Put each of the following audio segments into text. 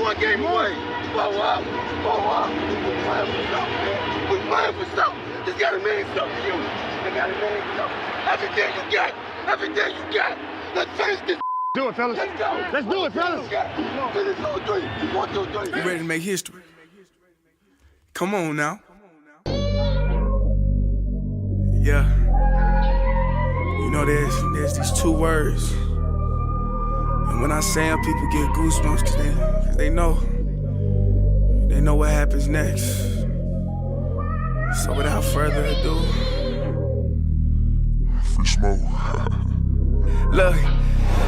one game away. Blow up. We're playing for something, man. We're playing for something. Just gotta mean something, you. They gotta mean something. Everything you got. Everything you got. Let's finish this. Do it, fellas. Let's go. Let's do it, fellas. Finish 2 3. 1 2 3. You ready to make history? Come on now. Yeah. You know there's these two words. And when I say them, people get goosebumps cause they know what happens next. So without further ado, Free smoke. look.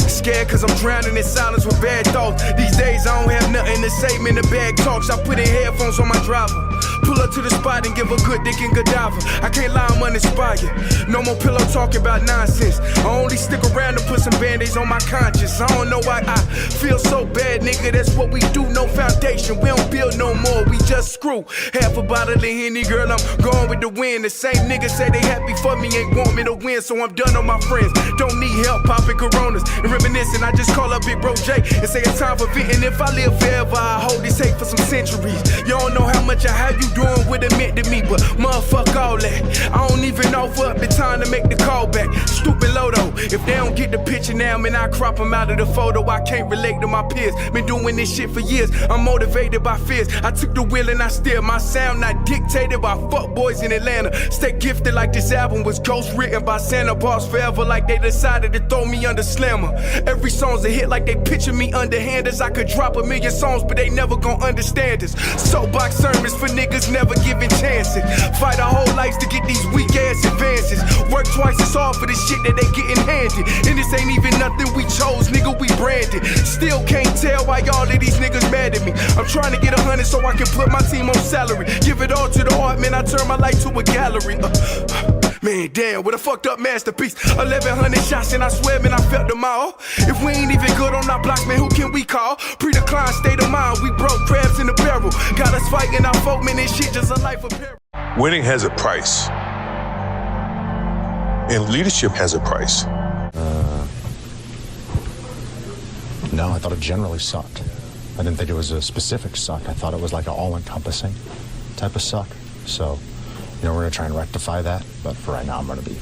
Scared cause I'm drowning in silence with bad thoughts. These days I don't have nothing to say, man, the bag talks. I put in headphones on my driver. Pull up to the spot and give a good dick and Godiva. I can't lie, I'm uninspired. No more pillow talking about nonsense. I only stick around to put some band-aids on my conscience. I don't know why I feel so bad, nigga. That's what we do, no foundation. We don't build no more, we just screw. Half a bottle of Henny, girl, I'm going with the wind. The same niggas say they happy for me, ain't want me to win. So I'm done on my friends. Don't need help popping Coronas and reminiscing. I just call up Big Bro J and say it's time for venting. If I live forever, I hold this hate for some centuries. You don't know how much I have you doing what it meant to me, but motherfuck all that. I don't even offer up the time to make the call back. Stupid Lodo, if they don't get the picture now, man, I crop them out of the photo. I can't relate to my peers. Been doing this shit for years. I'm motivated by fears. I took the wheel and I steer. My sound not dictated by fuck boys in Atlanta. Stay gifted like this album was ghost written by Santa Bars forever, like they decided to throw me under slammer. Every song's a hit like they picture me underhanders. I could drop 1,000,000 songs, but they never gon' understand us. Soapbox sermons for niggas never giving chances. Fight our whole lives to get these weak ass advances. Work twice as hard for the shit that they getting handed. And this ain't even nothing we chose, nigga, we branded. Still can't tell why all of these niggas mad at me. I'm trying to get 100 so I can put my team on salary. Give it all to the art, man, I turn my life to a gallery. Man, damn, what a fucked up masterpiece. 1,100 shots and I swear, man, I felt them all. If we ain't even good on our blocks, man, who can we call? Pre-decline state of mind, we broke crabs in the barrel. Got us fighting our folk, man, this shit just a life of peril. Winning has a price. And leadership has a price. No, I thought it generally sucked. I didn't think it was a specific suck. I thought it was like an all-encompassing type of suck. So, we're going to try and rectify that. But for right now, I'm going to be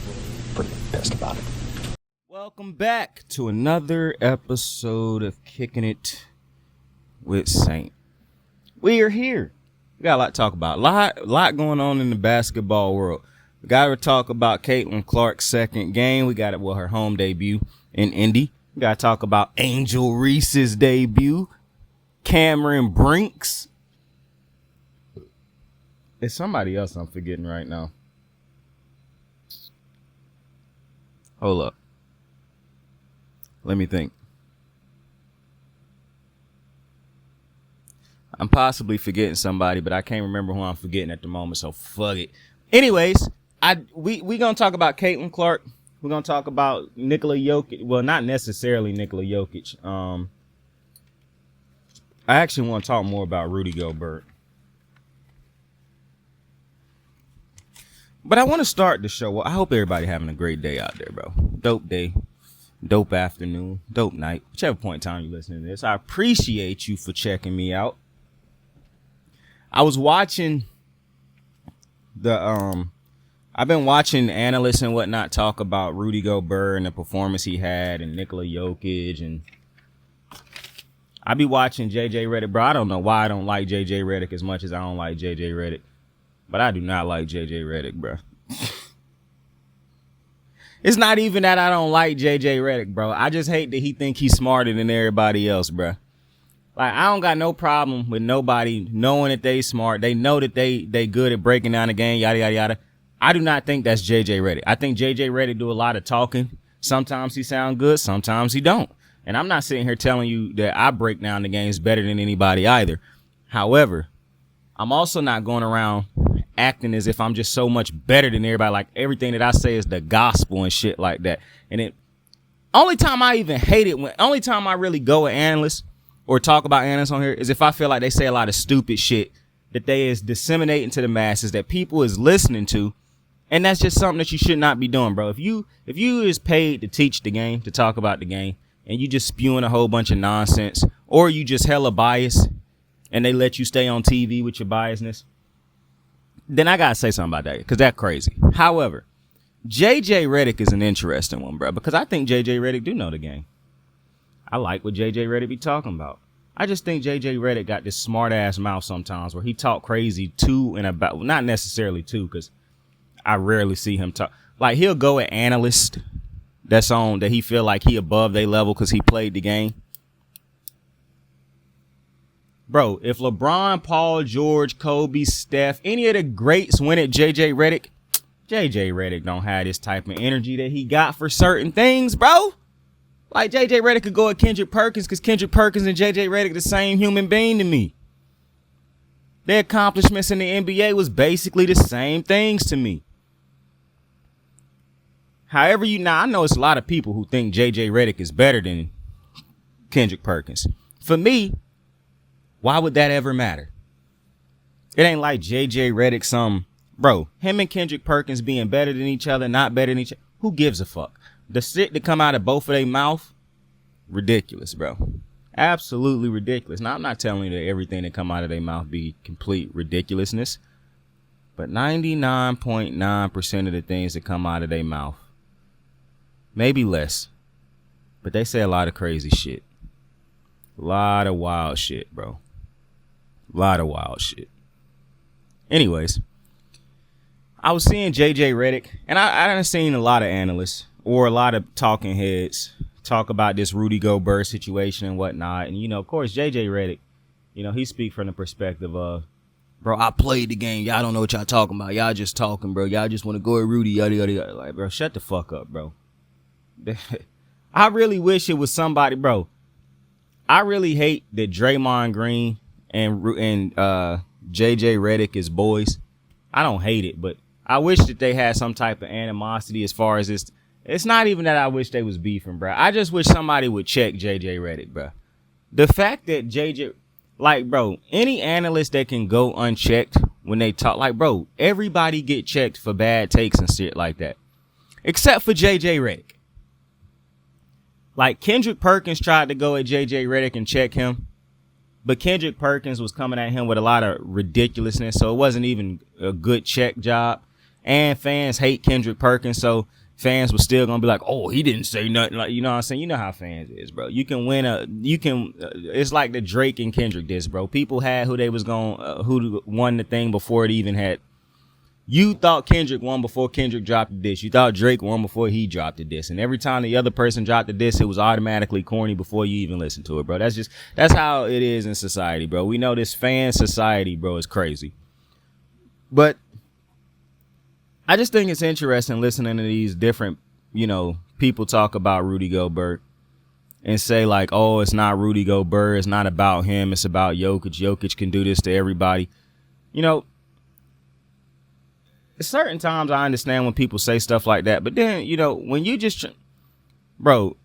pretty pissed about it. Welcome back to another episode of Kicking It with Saint. We are here. We got a lot to talk about. A lot going on in the basketball world. We got to talk about Caitlyn Clark's second game. We got her home debut in Indy. We got to talk about Angel Reese's debut. Cameron Brink's. It's somebody else I'm forgetting right now. Hold up. Let me think. I'm possibly forgetting somebody, but I can't remember who I'm forgetting at the moment, so fuck it. Anyways, we gonna talk about Caitlyn Clark. We're gonna talk about Nikola Jokic. Well, not necessarily Nikola Jokic. I actually want to talk more about Rudy Gobert. But I want to start the show. Well, I hope everybody having a great day out there, bro. Dope day, dope afternoon, dope night, whichever point in time you're listening to this. I appreciate you for checking me out. I was watching I've been watching analysts and whatnot talk about Rudy Gobert and the performance he had and Nikola Jokic, and I be watching JJ Redick, bro. I don't know why I don't like JJ Redick as much as I don't like JJ Redick, but I do not like JJ Redick, bro. It's not even that I don't like JJ Redick, bro. I just hate that he think he's smarter than everybody else, bro. Like, I don't got no problem with nobody knowing that they smart. They know that they good at breaking down the game, yada, yada, yada. I do not think that's JJ Redick. I think JJ Redick do a lot of talking. Sometimes he sound good, sometimes he don't. And I'm not sitting here telling you that I break down the games better than anybody either. However, I'm also not going around acting as if I'm just so much better than everybody. Like, everything that I say is the gospel and shit like that. And it only time I even hate it, only time I really go at analysts or talk about analysts on here is if I feel like they say a lot of stupid shit that they is disseminating to the masses that people is listening to. And that's just something that you should not be doing, bro. If you is paid to teach the game, to talk about the game, and you just spewing a whole bunch of nonsense, or you just hella biased, and they let you stay on TV with your biasness, then I gotta say something about that, because that's crazy. However, JJ Redick is an interesting one, bro, because I think JJ Redick do know the game. I like what JJ Redick be talking about. I just think JJ Redick got this smart ass mouth sometimes where he talk crazy to and about, well, not necessarily to, because I rarely see him talk. Like, he'll go at analyst that's on that he feel like he above their level because he played the game. Bro, if LeBron, Paul George, Kobe, Steph, any of the greats went at JJ Redick don't have this type of energy that he got for certain things, bro. Like, JJ Redick could go at Kendrick Perkins because Kendrick Perkins and JJ Redick the same human being to me. Their accomplishments in the NBA was basically the same things to me. However, I know it's a lot of people who think JJ Redick is better than Kendrick Perkins. For me, why would that ever matter? It ain't like JJ Redick bro, him and Kendrick Perkins being better than each other, not better than each other. Who gives a fuck? The shit that come out of both of their mouth, ridiculous, bro. Absolutely ridiculous. Now, I'm not telling you that everything that come out of their mouth be complete ridiculousness, but 99.9% of the things that come out of their mouth, maybe less, but they say a lot of crazy shit. A lot of wild shit, bro. A lot of wild shit. Anyways, I was seeing JJ Redick, and I done seen a lot of analysts or a lot of talking heads talk about this Rudy Gobert situation and whatnot. And, of course, JJ Redick, he speak from the perspective of, bro, I played the game. Y'all don't know what y'all talking about. Y'all just talking, bro. Y'all just want to go at Rudy, yada, yada, yada. Like, bro, shut the fuck up, bro. I really wish it was somebody, bro. I really hate that Draymond Green and JJ Redick is boys. I don't hate it, but I wish that they had some type of animosity as far as this. It's not even that I wish they was beefing, bro. I just wish somebody would check JJ Redick, bro. The fact that JJ, like, bro, any analyst that can go unchecked when they talk, like, bro, everybody get checked for bad takes and shit like that, except for JJ Redick. Like, Kendrick Perkins tried to go at JJ Redick and check him, but Kendrick Perkins was coming at him with a lot of ridiculousness, so it wasn't even a good check job. And fans hate Kendrick Perkins, so fans were still gonna be like, "Oh, he didn't say nothing." Like, you know what I'm saying? You know how fans is, bro. You can win it's like the Drake and Kendrick diss, bro. People had who they was who won the thing before it even had. You thought Kendrick won before Kendrick dropped the diss. You thought Drake won before he dropped the diss. And every time the other person dropped the diss, it was automatically corny before you even listened to it, bro. That's how it is in society, bro. We know this fan society, bro, is crazy. But I just think it's interesting listening to these different, people talk about Rudy Gobert and say like, oh, it's not Rudy Gobert. It's not about him. It's about Jokic. Jokic can do this to everybody. Certain times I understand when people say stuff like that. But then, when you just, bro,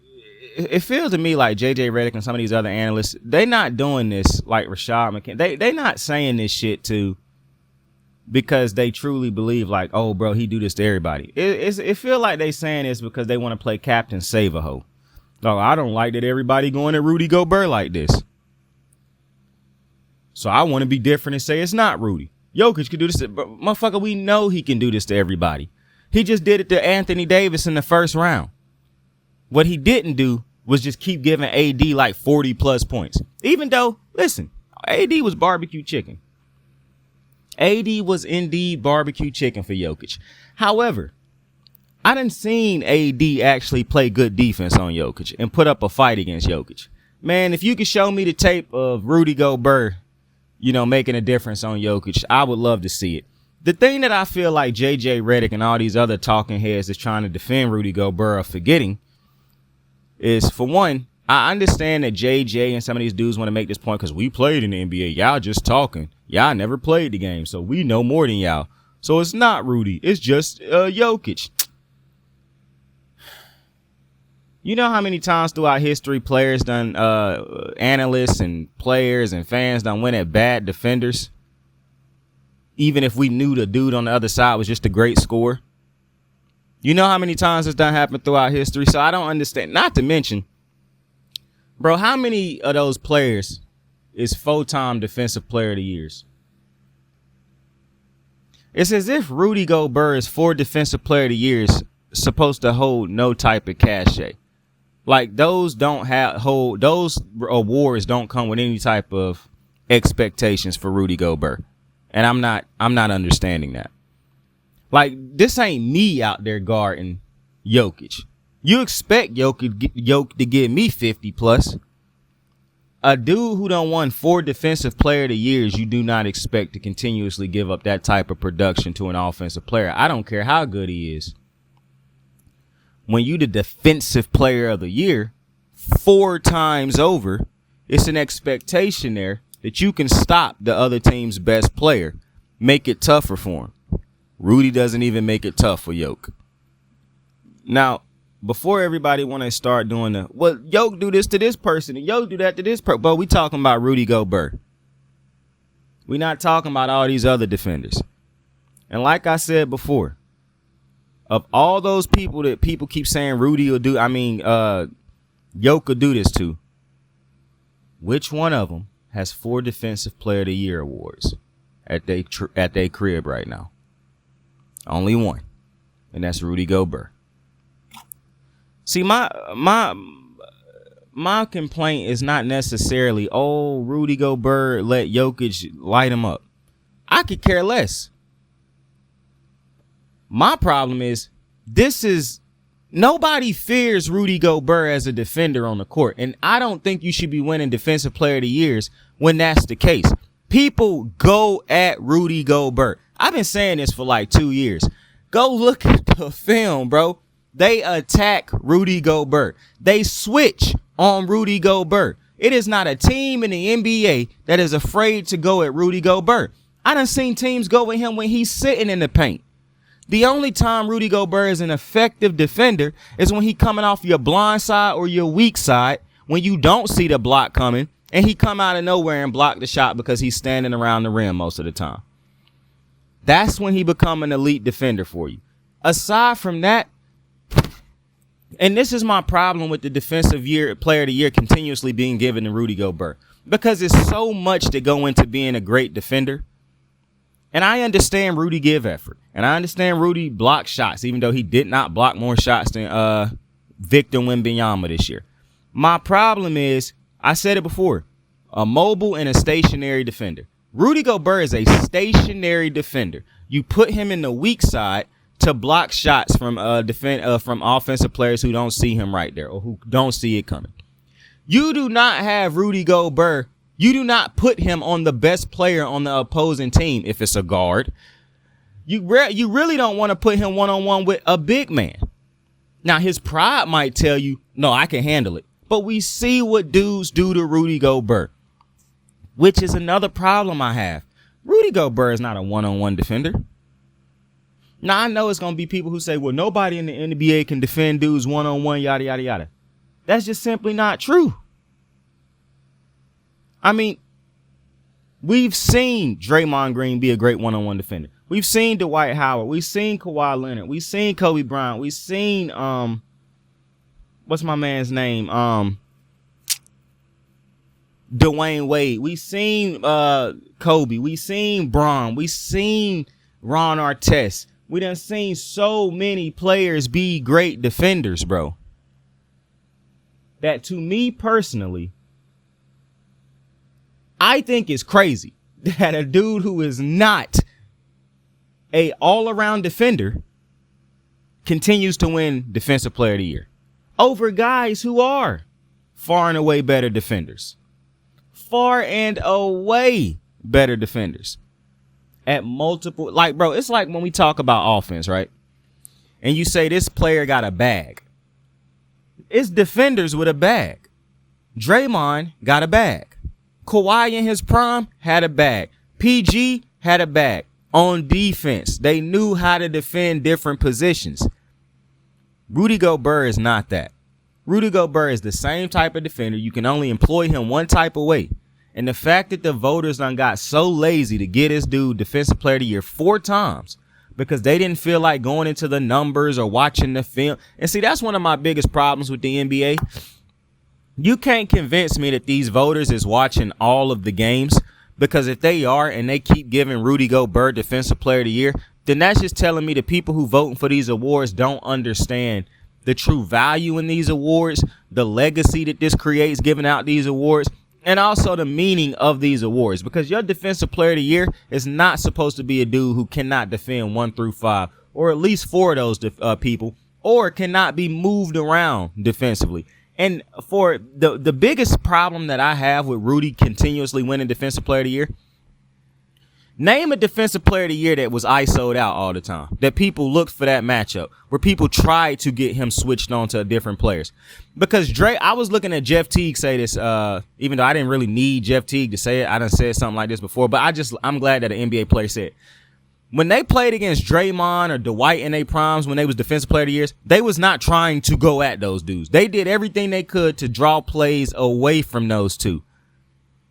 it feels to me like JJ Redick and some of these other analysts, they not doing this like Rashad McCants. They not saying this shit because they truly believe like, oh, bro, he do this to everybody. It feel like they saying this because they want to play Captain Save-A-Ho. Oh, I don't like that everybody going at Rudy Gobert like this. So I want to be different and say it's not Rudy. Jokic can do this to, motherfucker, we know he can do this to everybody. He just did it to Anthony Davis in the first round. What he didn't do was just keep giving AD like 40 plus points. Even though, listen, AD was barbecue chicken. AD was indeed barbecue chicken for Jokic. However, I done seen AD actually play good defense on Jokic and put up a fight against Jokic. Man, if you could show me the tape of Rudy Gobert, making a difference on Jokic, I would love to see it. The thing that I feel like JJ Redick and all these other talking heads is trying to defend Rudy Gobert are forgetting is, for one, I understand that JJ and some of these dudes want to make this point because we played in the NBA. Y'all just talking. Y'all never played the game, so we know more than y'all. So it's not Rudy. It's just Jokic. You know how many times throughout history players done, analysts and players and fans done went at bad defenders, even if we knew the dude on the other side was just a great scorer? You know how many times it's done happened throughout history? So I don't understand. Not to mention, bro, how many of those players is 4-time Defensive Player of the Years. It's as if Rudy Gobert is 4 Defensive Player of the Years supposed to hold no type of cachet. Like those awards don't come with any type of expectations for Rudy Gobert. And I'm not understanding that. Like, this ain't me out there guarding Jokic. You expect Jokic to give me 50 plus. A dude who done won 4 Defensive Player of the Years, you do not expect to continuously give up that type of production to an offensive player. I don't care how good he is. When you the Defensive Player of the Year 4 times over, it's an expectation there that you can stop the other team's best player, make it tougher for him. Rudy doesn't even make it tough for Jokic. Now, before everybody want to start doing Jokic do this to this person and Jokic do that to this person, but we talking about Rudy Gobert. We not talking about all these other defenders. And like I said before, of all those people that people keep saying Rudy will do, Jokic will do this to, which one of them has 4 Defensive Player of the Year awards at their crib right now? Only one, and that's Rudy Gobert. See, my complaint is not necessarily, Rudy Gobert let Jokic light him up. I could care less. My problem is nobody fears Rudy Gobert as a defender on the court, and I don't think you should be winning Defensive Player of the Years when that's the case. People go at Rudy Gobert. I've been saying this for like 2 years. Go look at the film, bro. They attack Rudy Gobert. They switch on Rudy Gobert. It is not a team in the NBA that is afraid to go at Rudy Gobert. I done seen teams go at him when he's sitting in the paint. The only time Rudy Gobert is an effective defender is when he coming off your blind side or your weak side, when you don't see the block coming, and he come out of nowhere and block the shot because he's standing around the rim most of the time. That's when he become an elite defender for you. Aside from that, and this is my problem with the Defensive Player of the Year continuously being given to Rudy Gobert, because it's so much to go into being a great defender. And I understand Rudy give effort, and I understand Rudy block shots, even though he did not block more shots than Victor Wembanyama this year. My problem is, I said it before, a mobile and a stationary defender. Rudy Gobert is a stationary defender. You put him in the weak side to block shots from from offensive players who don't see him right there or who don't see it coming. You do not have Rudy Gobert. You do not put him on the best player on the opposing team if it's a guard. You really don't want to put him one-on-one with a big man. Now, his pride might tell you, no, I can handle it. But we see what dudes do to Rudy Gobert, which is another problem I have. Rudy Gobert is not a one-on-one defender. Now, I know it's going to be people who say, well, nobody in the NBA can defend dudes one-on-one, yada, yada, yada. That's just simply not true. I mean, we've seen Draymond Green be a great one-on-one defender. We've seen Dwight Howard. We've seen Kawhi Leonard. We've seen Kobe Bryant. We've seen, what's my man's name? Dwayne Wade. We've seen Kobe. We've seen Bron. We've seen Ron Artest. We done seen so many players be great defenders, bro, that to me personally, I think it's crazy that a dude who is not a all-around defender continues to win Defensive Player of the Year over guys who are far and away better defenders. Far and away better defenders at multiple, like, bro, it's like when we talk about offense, right? And you say this player got a bag. It's defenders with a bag. Draymond got a bag. Kawhi in his prime had a bag. PG had a bag. On defense, they knew how to defend different positions. Rudy Gobert is not that. Rudy Gobert is the same type of defender. You can only employ him one type of way. And the fact that the voters done got so lazy to get this dude Defensive Player of the Year 4 times because they didn't feel like going into the numbers or watching the film. And see, that's one of my biggest problems with the NBA. You can't convince me that these voters is watching all of the games, because if they are and they keep giving Rudy Gobert Defensive Player of the Year, then that's just telling me the people who voting for these awards don't understand the true value in these awards, the legacy that this creates giving out these awards, and also the meaning of these awards. Because your Defensive Player of the Year is not supposed to be a dude who cannot defend 1 through 5, or at least 4 of those people, or cannot be moved around defensively. And for the biggest problem that I have with Rudy continuously winning Defensive Player of the Year, name a Defensive Player of the Year that was ISO'd out all the time, that people looked for that matchup, where people tried to get him switched on to different players. Because I was looking at Jeff Teague say this, even though I didn't really need Jeff Teague to say it. I done said something like this before, but I'm glad that an NBA player said it. When they played against Draymond or Dwight in their primes, when they was Defensive Player of the Years, they was not trying to go at those dudes. They did everything they could to draw plays away from those two.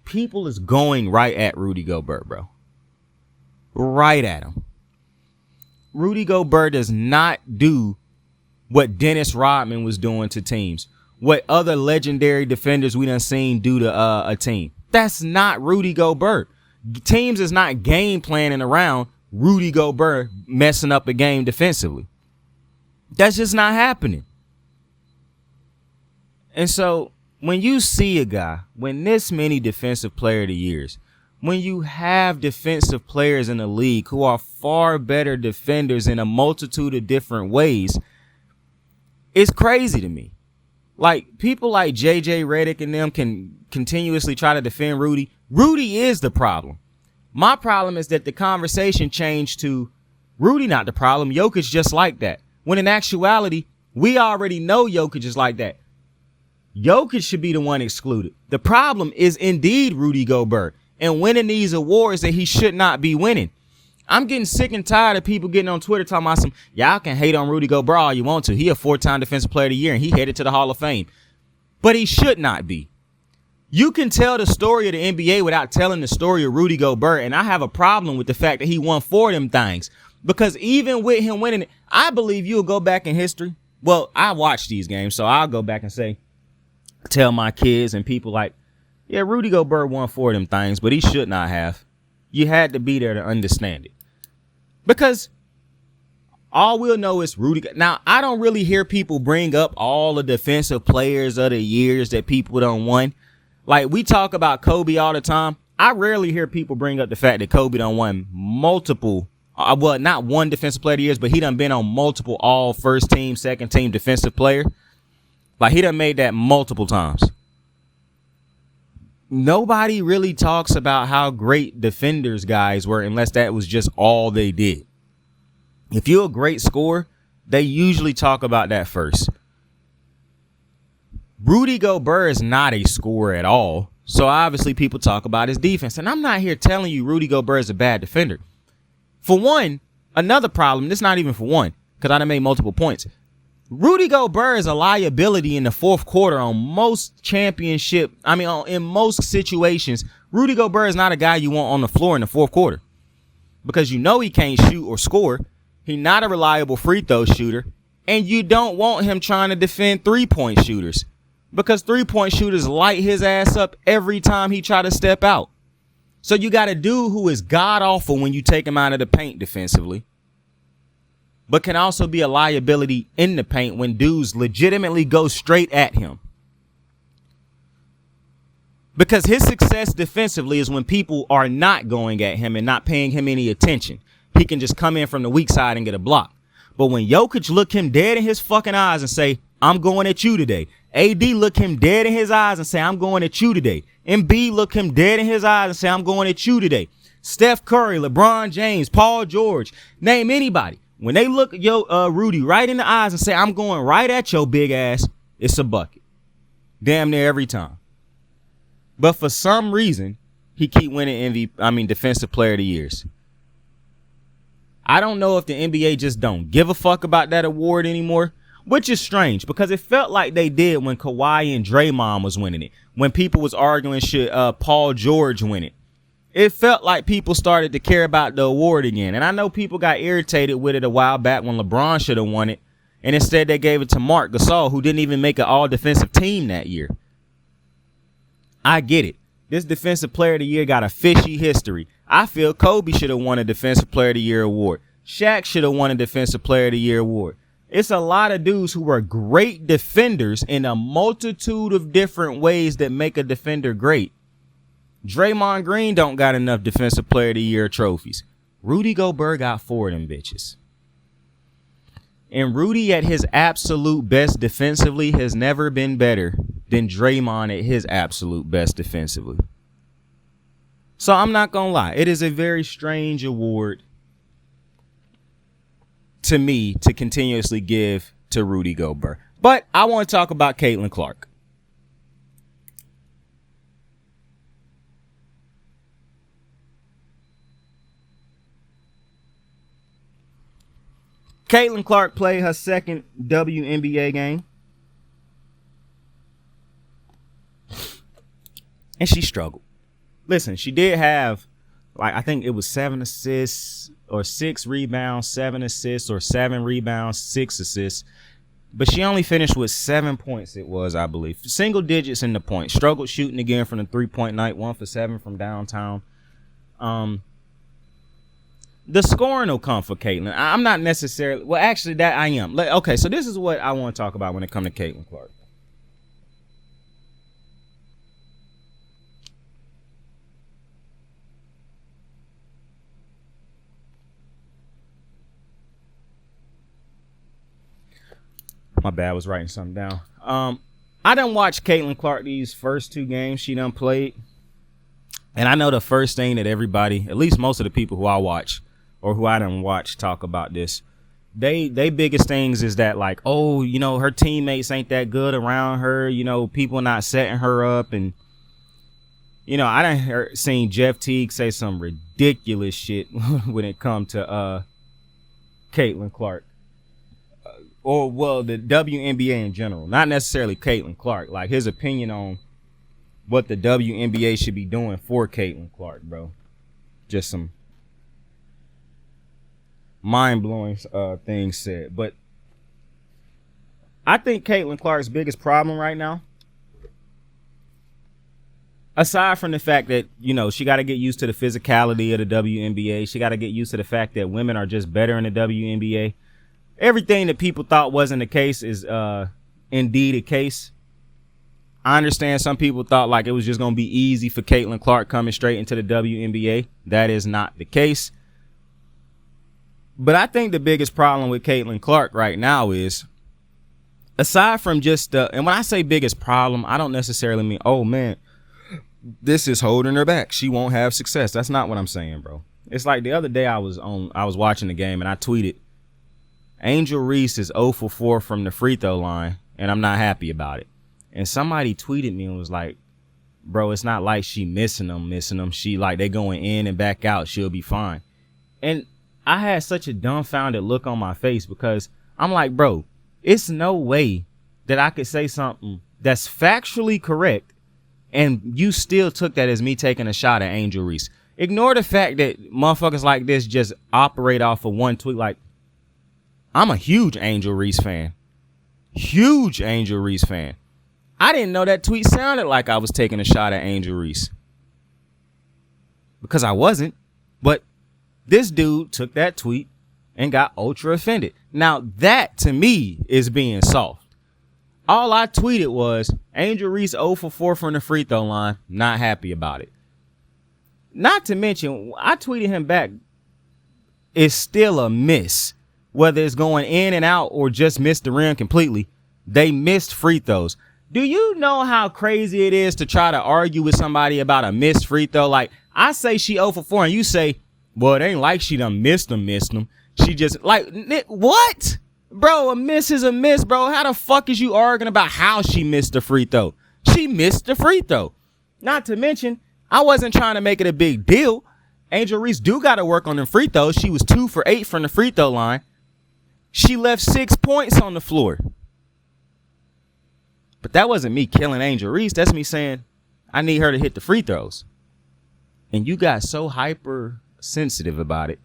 People is going right at Rudy Gobert, bro. Right at him. Rudy Gobert does not do what Dennis Rodman was doing to teams, what other legendary defenders we done seen do to a team. That's not Rudy Gobert. Teams is not game planning around Rudy Gobert messing up a game defensively. That's just not happening. And so when you see a guy win this many Defensive Player of the Years, when you have defensive players in the league who are far better defenders in a multitude of different ways, it's crazy to me. Like, people like JJ Redick and them can continuously try to defend Rudy. Rudy is the problem. My problem is that the conversation changed to Rudy not the problem, Jokic just like that. When in actuality, we already know Jokic is like that. Jokic should be the one excluded. The problem is indeed Rudy Gobert and winning these awards that he should not be winning. I'm getting sick and tired of people getting on Twitter talking about y'all can hate on Rudy Gobert all you want to. He a 4-time Defensive Player of the Year and he headed to the Hall of Fame. But he should not be. You can tell the story of the NBA without telling the story of Rudy Gobert, and I have a problem with the fact that he won 4 of them things. Because even with him winning it, I believe you'll go back in history. Well, I watch these games, so I'll go back and tell my kids and people like, yeah, Rudy Gobert won 4 of them things, but he should not have. You had to be there to understand it. Because all we'll know is Rudy. Now, I don't really hear people bring up all the defensive players of the years that people don't won. Like, we talk about Kobe all the time. I rarely hear people bring up the fact that Kobe done won multiple, well, not one Defensive Player of the Years, but he done been on multiple all first team, second team defensive player. Like, he done made that multiple times. Nobody really talks about how great defenders guys were unless that was just all they did. If you're a great scorer, they usually talk about that first. Rudy Gobert is not a scorer at all. So obviously people talk about his defense. And I'm not here telling you Rudy Gobert is a bad defender. For one, another problem, this is not even for one, because I done made multiple points. Rudy Gobert is a liability in the fourth quarter on most in most situations. Rudy Gobert is not a guy you want on the floor in the fourth quarter. Because you know he can't shoot or score. He's not a reliable free throw shooter. And you don't want him trying to defend 3-point shooters. Because 3-point shooters light his ass up every time he try to step out. So you got a dude who is god awful when you take him out of the paint defensively, but can also be a liability in the paint when dudes legitimately go straight at him. Because his success defensively is when people are not going at him and not paying him any attention. He can just come in from the weak side and get a block. But when Jokic look him dead in his fucking eyes and say, I'm going at you today. AD look him dead in his eyes and say, I'm going at you today. MB look him dead in his eyes and say, I'm going at you today. Steph Curry, LeBron James, Paul George, name anybody. When they look Rudy right in the eyes and say, I'm going right at your big ass, it's a bucket. Damn near every time. But for some reason, he keep winning Defensive Player of the Years. I don't know if the NBA just don't give a fuck about that award anymore, which is strange because it felt like they did when Kawhi and Draymond was winning it. When people was arguing should Paul George win it. It felt like people started to care about the award again. And I know people got irritated with it a while back when LeBron should have won it. And instead they gave it to Marc Gasol, who didn't even make an all-defensive team that year. I get it. This defensive player of the year got a fishy history. I feel Kobe should have won a defensive player of the year award. Shaq should have won a defensive player of the year award. It's a lot of dudes who are great defenders in a multitude of different ways that make a defender great. Draymond Green don't got enough defensive player of the year trophies. Rudy Gobert got 4 of them bitches. And Rudy at his absolute best defensively has never been better than Draymond at his absolute best defensively. So I'm not going to lie. It is a very strange award to me to continuously give to Rudy Gobert. But I want to talk about Caitlyn Clark. Caitlyn Clark played her second WNBA game. And she struggled. Listen, she did have, like, I think it was 7 assists or 6 rebounds, 7 assists or 7 rebounds, 6 assists. But she only finished with 7 points, it was, I believe. Single digits in the point. Struggled shooting again from the three-point night, 1 for 7 from downtown. The scoring will come for Caitlyn. I'm not necessarily, well, actually, that I am. Okay, so this is what I want to talk about when it comes to Caitlyn Clark. My bad, I was writing something down. I done watched Caitlyn Clark these first 2 games she done played. And I know the first thing that everybody, at least most of the people who I watch or who I done watch talk about this, they biggest things is that, like, oh, you know, her teammates ain't that good around her. You know, people not setting her up. And, you know, I done seen Jeff Teague say some ridiculous shit when it come to Caitlyn Clark. Or, well, the WNBA in general. Not necessarily Caitlyn Clark. Like, his opinion on what the WNBA should be doing for Caitlyn Clark, bro. Just some mind-blowing things said. But I think Caitlyn Clark's biggest problem right now, aside from the fact that, you know, she got to get used to the physicality of the WNBA. She got to get used to the fact that women are just better in the WNBA. Everything that people thought wasn't the case is indeed a case. I understand some people thought like it was just going to be easy for Caitlyn Clark coming straight into the WNBA. That is not the case. But I think the biggest problem with Caitlyn Clark right now is, aside from just and when I say biggest problem, I don't necessarily mean, oh man, this is holding her back, she won't have success. That's not what I'm saying, bro. It's like the other day I was watching the game and I tweeted, Angel Reese is 0 for 4 from the free throw line, and I'm not happy about it. And somebody tweeted me and was like, bro, it's not like she missing them. She like they going in and back out. She'll be fine. And I had such a dumbfounded look on my face because I'm like, bro, it's no way that I could say something that's factually correct and you still took that as me taking a shot at Angel Reese. Ignore the fact that motherfuckers like this just operate off of one tweet. Like, I'm a huge Angel Reese fan. Huge Angel Reese fan. I didn't know that tweet sounded like I was taking a shot at Angel Reese. Because I wasn't. But this dude took that tweet and got ultra offended. Now, that to me is being soft. All I tweeted was, Angel Reese 0 for 4 from the free throw line. Not happy about it. Not to mention, I tweeted him back, it's still a miss. Whether it's going in and out or just missed the rim completely, they missed free throws. Do you know how crazy it is to try to argue with somebody about a missed free throw? Like, I say she 0 for 4 and you say, well, it ain't like she done missed them. She just, like, what? Bro, a miss is a miss, bro. How the fuck is you arguing about how she missed the free throw? She missed the free throw. Not to mention, I wasn't trying to make it a big deal. Angel Reese do got to work on them free throws. She was 2 for 8 from the free throw line. She left 6 points on the floor. But that wasn't me killing Angel Reese. That's me saying I need her to hit the free throws. And you got so hypersensitive about it.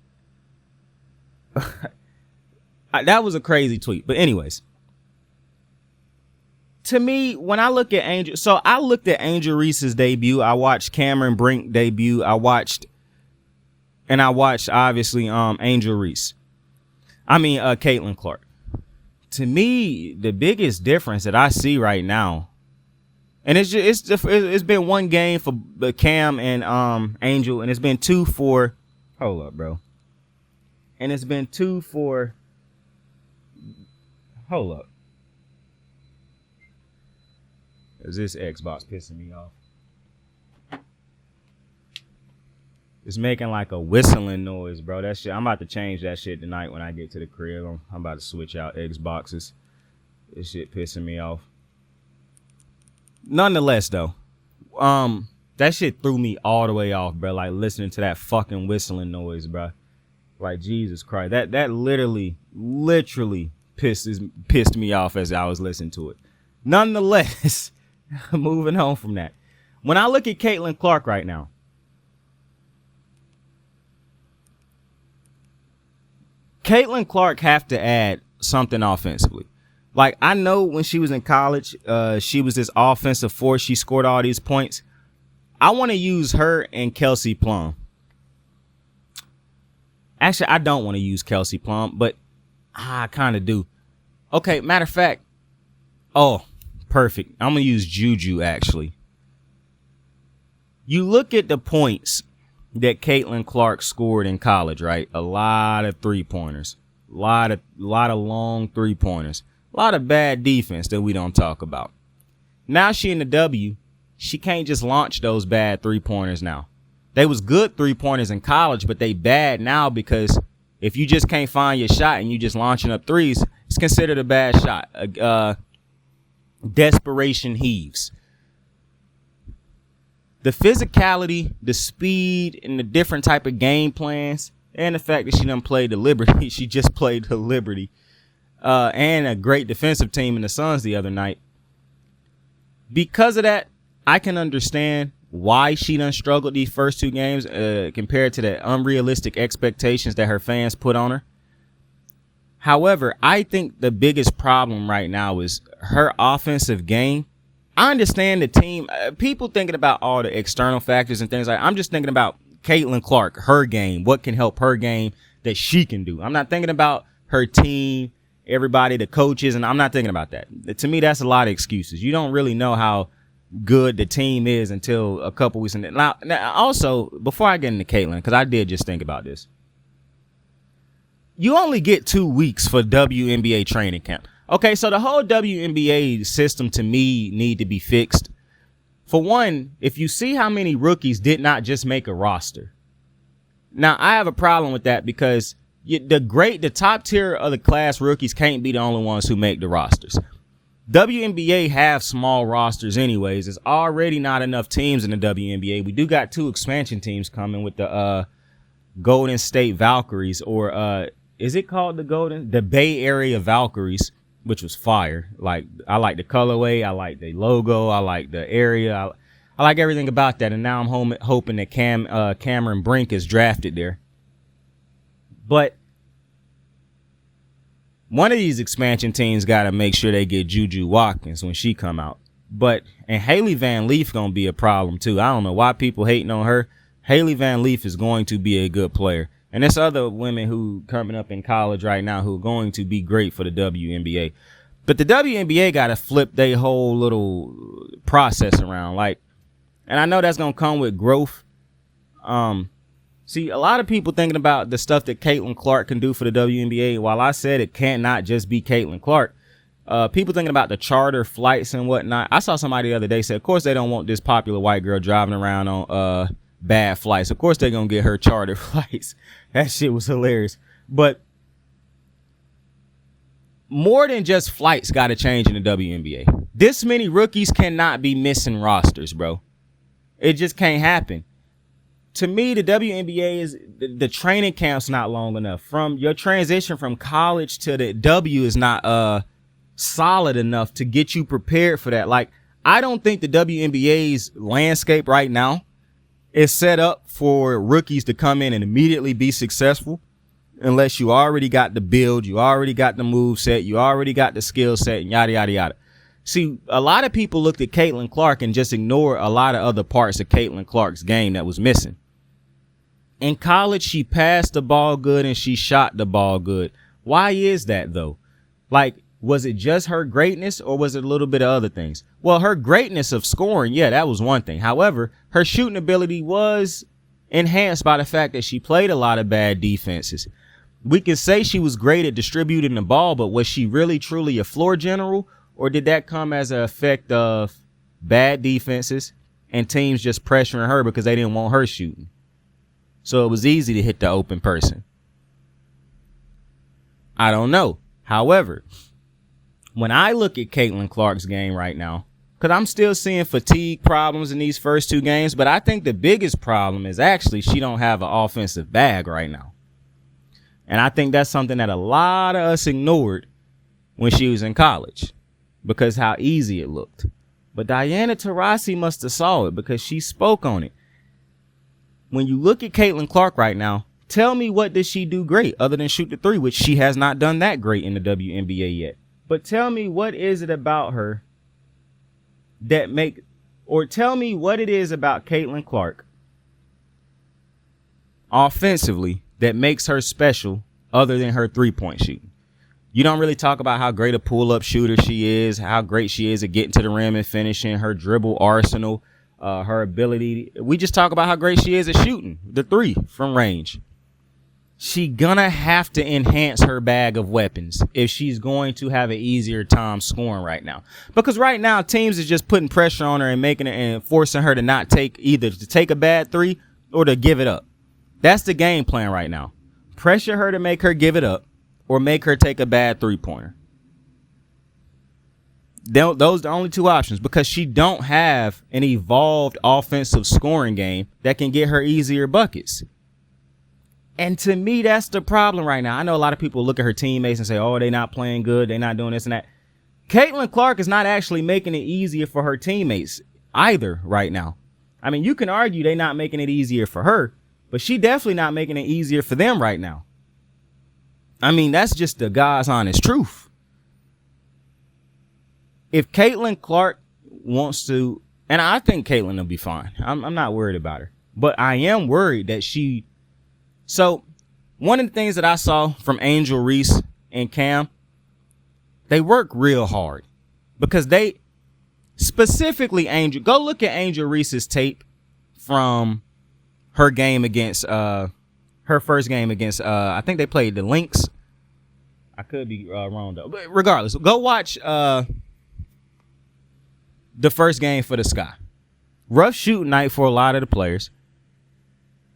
That was a crazy tweet. But anyways, to me, when I look at Angel, so I looked at Angel Reese's debut. I watched Cameron Brink debut. I watched obviously Angel Reese. Caitlyn Clark. To me, the biggest difference that I see right now, and it's been one game for Cam and Angel, and it's been two for. Hold up, bro. And it's been two for. Hold up. Is this Xbox pissing me off? It's making like a whistling noise, bro. That shit. I'm about to change that shit tonight when I get to the crib. I'm about to switch out Xboxes. This shit pissing me off. Nonetheless, though, that shit threw me all the way off, bro. Like listening to that fucking whistling noise, bro. Like Jesus Christ, that literally pissed me off as I was listening to it. Nonetheless, moving on from that. When I look at Caitlyn Clark right now, Caitlyn Clark have to add something offensively. Like, I know when she was in college, she was this offensive force. She scored all these points. I want to use her and Kelsey Plum. Actually, I don't want to use Kelsey Plum, but I kind of do. Okay, matter of fact. Oh, perfect. I'm going to use Juju, actually. You look at the points that Caitlyn Clark scored in college, right? A lot of three-pointers. A lot of long three-pointers. A lot of bad defense that we don't talk about. Now she in the W, she can't just launch those bad three-pointers now. They was good three-pointers in college, but they bad now because if you just can't find your shot and you just launching up threes, it's considered a bad shot. Desperation heaves. The physicality, the speed, and the different type of game plans, and the fact that she done played the Liberty. She just played the Liberty. And a great defensive team in the Suns the other night. Because of that, I can understand why she done struggled these first two games compared to the unrealistic expectations that her fans put on her. However, I think the biggest problem right now is her offensive game. I understand the team. People thinking about all the external factors and things like that. I'm just thinking about Caitlyn Clark, her game. What can help her game that she can do? I'm not thinking about her team, everybody, the coaches, and I'm not thinking about that. To me, that's a lot of excuses. You don't really know how good the team is until a couple weeks. Now, also, before I get into Caitlyn, because I did just think about this. You only get 2 weeks for WNBA training camp. Okay, so the whole WNBA system to me need to be fixed. For one, if you see how many rookies did not just make a roster. Now, I have a problem with that because the top tier of the class rookies can't be the only ones who make the rosters. WNBA have small rosters anyways. There's already not enough teams in the WNBA. We do got 2 expansion teams coming with the Golden State Valkyries, or is it called the Bay Area Valkyries, which was fire. Like, I like the colorway, I like the logo, I like the area, I like everything about that. And now I'm hoping that Cameron Brink is drafted there. But one of these expansion teams got to make sure they get Juju Watkins when she come out. And Haley Van Leaf going to be a problem too. I don't know why people hating on her. Haley Van Leaf is going to be a good player. And there's other women who coming up in college right now who are going to be great for the WNBA. But the WNBA got to flip their whole little process around. And I know that's going to come with growth. See, a lot of people thinking about the stuff that Caitlyn Clark can do for the WNBA. While I said it can't not just be Caitlyn Clark, people thinking about the charter flights and whatnot. I saw somebody the other day say, of course, they don't want this popular white girl driving around on bad flights. Of course, they're going to get her charter flights. That shit was hilarious. But more than just flights got to change in the WNBA. This many rookies cannot be missing rosters, bro. It just can't happen. To me, the WNBA is the training camp's not long enough. From your transition from college to the W is not solid enough to get you prepared for that. Like, I don't think the WNBA's landscape right now is set up for rookies to come in and immediately be successful unless you already got the build, you already got the move set, you already got the skill set, and yada, yada, yada. See, a lot of people looked at Caitlyn Clark and just ignored a lot of other parts of Caitlyn Clark's game that was missing. In college, she passed the ball good and she shot the ball good. Why is that, though? Like, was it just her greatness or was it a little bit of other things? Well, her greatness of scoring, yeah, that was one thing. However, her shooting ability was enhanced by the fact that she played a lot of bad defenses. We can say she was great at distributing the ball, but was she really truly a floor general? Or did that come as an effect of bad defenses and teams just pressuring her because they didn't want her shooting? So it was easy to hit the open person. I don't know. However, when I look at Caitlyn Clark's game right now, because I'm still seeing fatigue problems in these first two games, but I think the biggest problem is actually she don't have an offensive bag right now. And I think that's something that a lot of us ignored when she was in college because how easy it looked. But Diana Taurasi must have saw it because she spoke on it. When you look at Caitlyn Clark right now, tell me what did she do great other than shoot the three, which she has not done that great in the WNBA yet. But tell me what is it about her that tell me what it is about Caitlyn Clark offensively that makes her special other than her three-point shooting. You don't really talk about how great a pull-up shooter she is, how great she is at getting to the rim and finishing, her dribble arsenal, her ability. We just talk about how great she is at shooting the three from range. She gonna have to enhance her bag of weapons if she's going to have an easier time scoring right now. Because right now, teams is just putting pressure on her and making it and forcing her to not take either to take a bad three or to give it up. That's the game plan right now. Pressure her to make her give it up or make her take a bad three-pointer. Those are the only two options because she don't have an evolved offensive scoring game that can get her easier buckets. And to me, that's the problem right now. I know a lot of people look at her teammates and say, oh, they're not playing good. They're not doing this and that. Caitlyn Clark is not actually making it easier for her teammates either right now. I mean, you can argue they're not making it easier for her, but she definitely not making it easier for them right now. I mean, that's just the God's honest truth. If Caitlyn Clark wants to, and I think Caitlyn will be fine. I'm not worried about her, but I am worried that she. So one of the things that I saw from Angel Reese and Cam, they work real hard because they specifically go look at Angel Reese's tape from her game against her first game against I think they played the Lynx. I could be wrong though, but regardless, go watch the first game for the Sky. Rough shooting night for a lot of the players.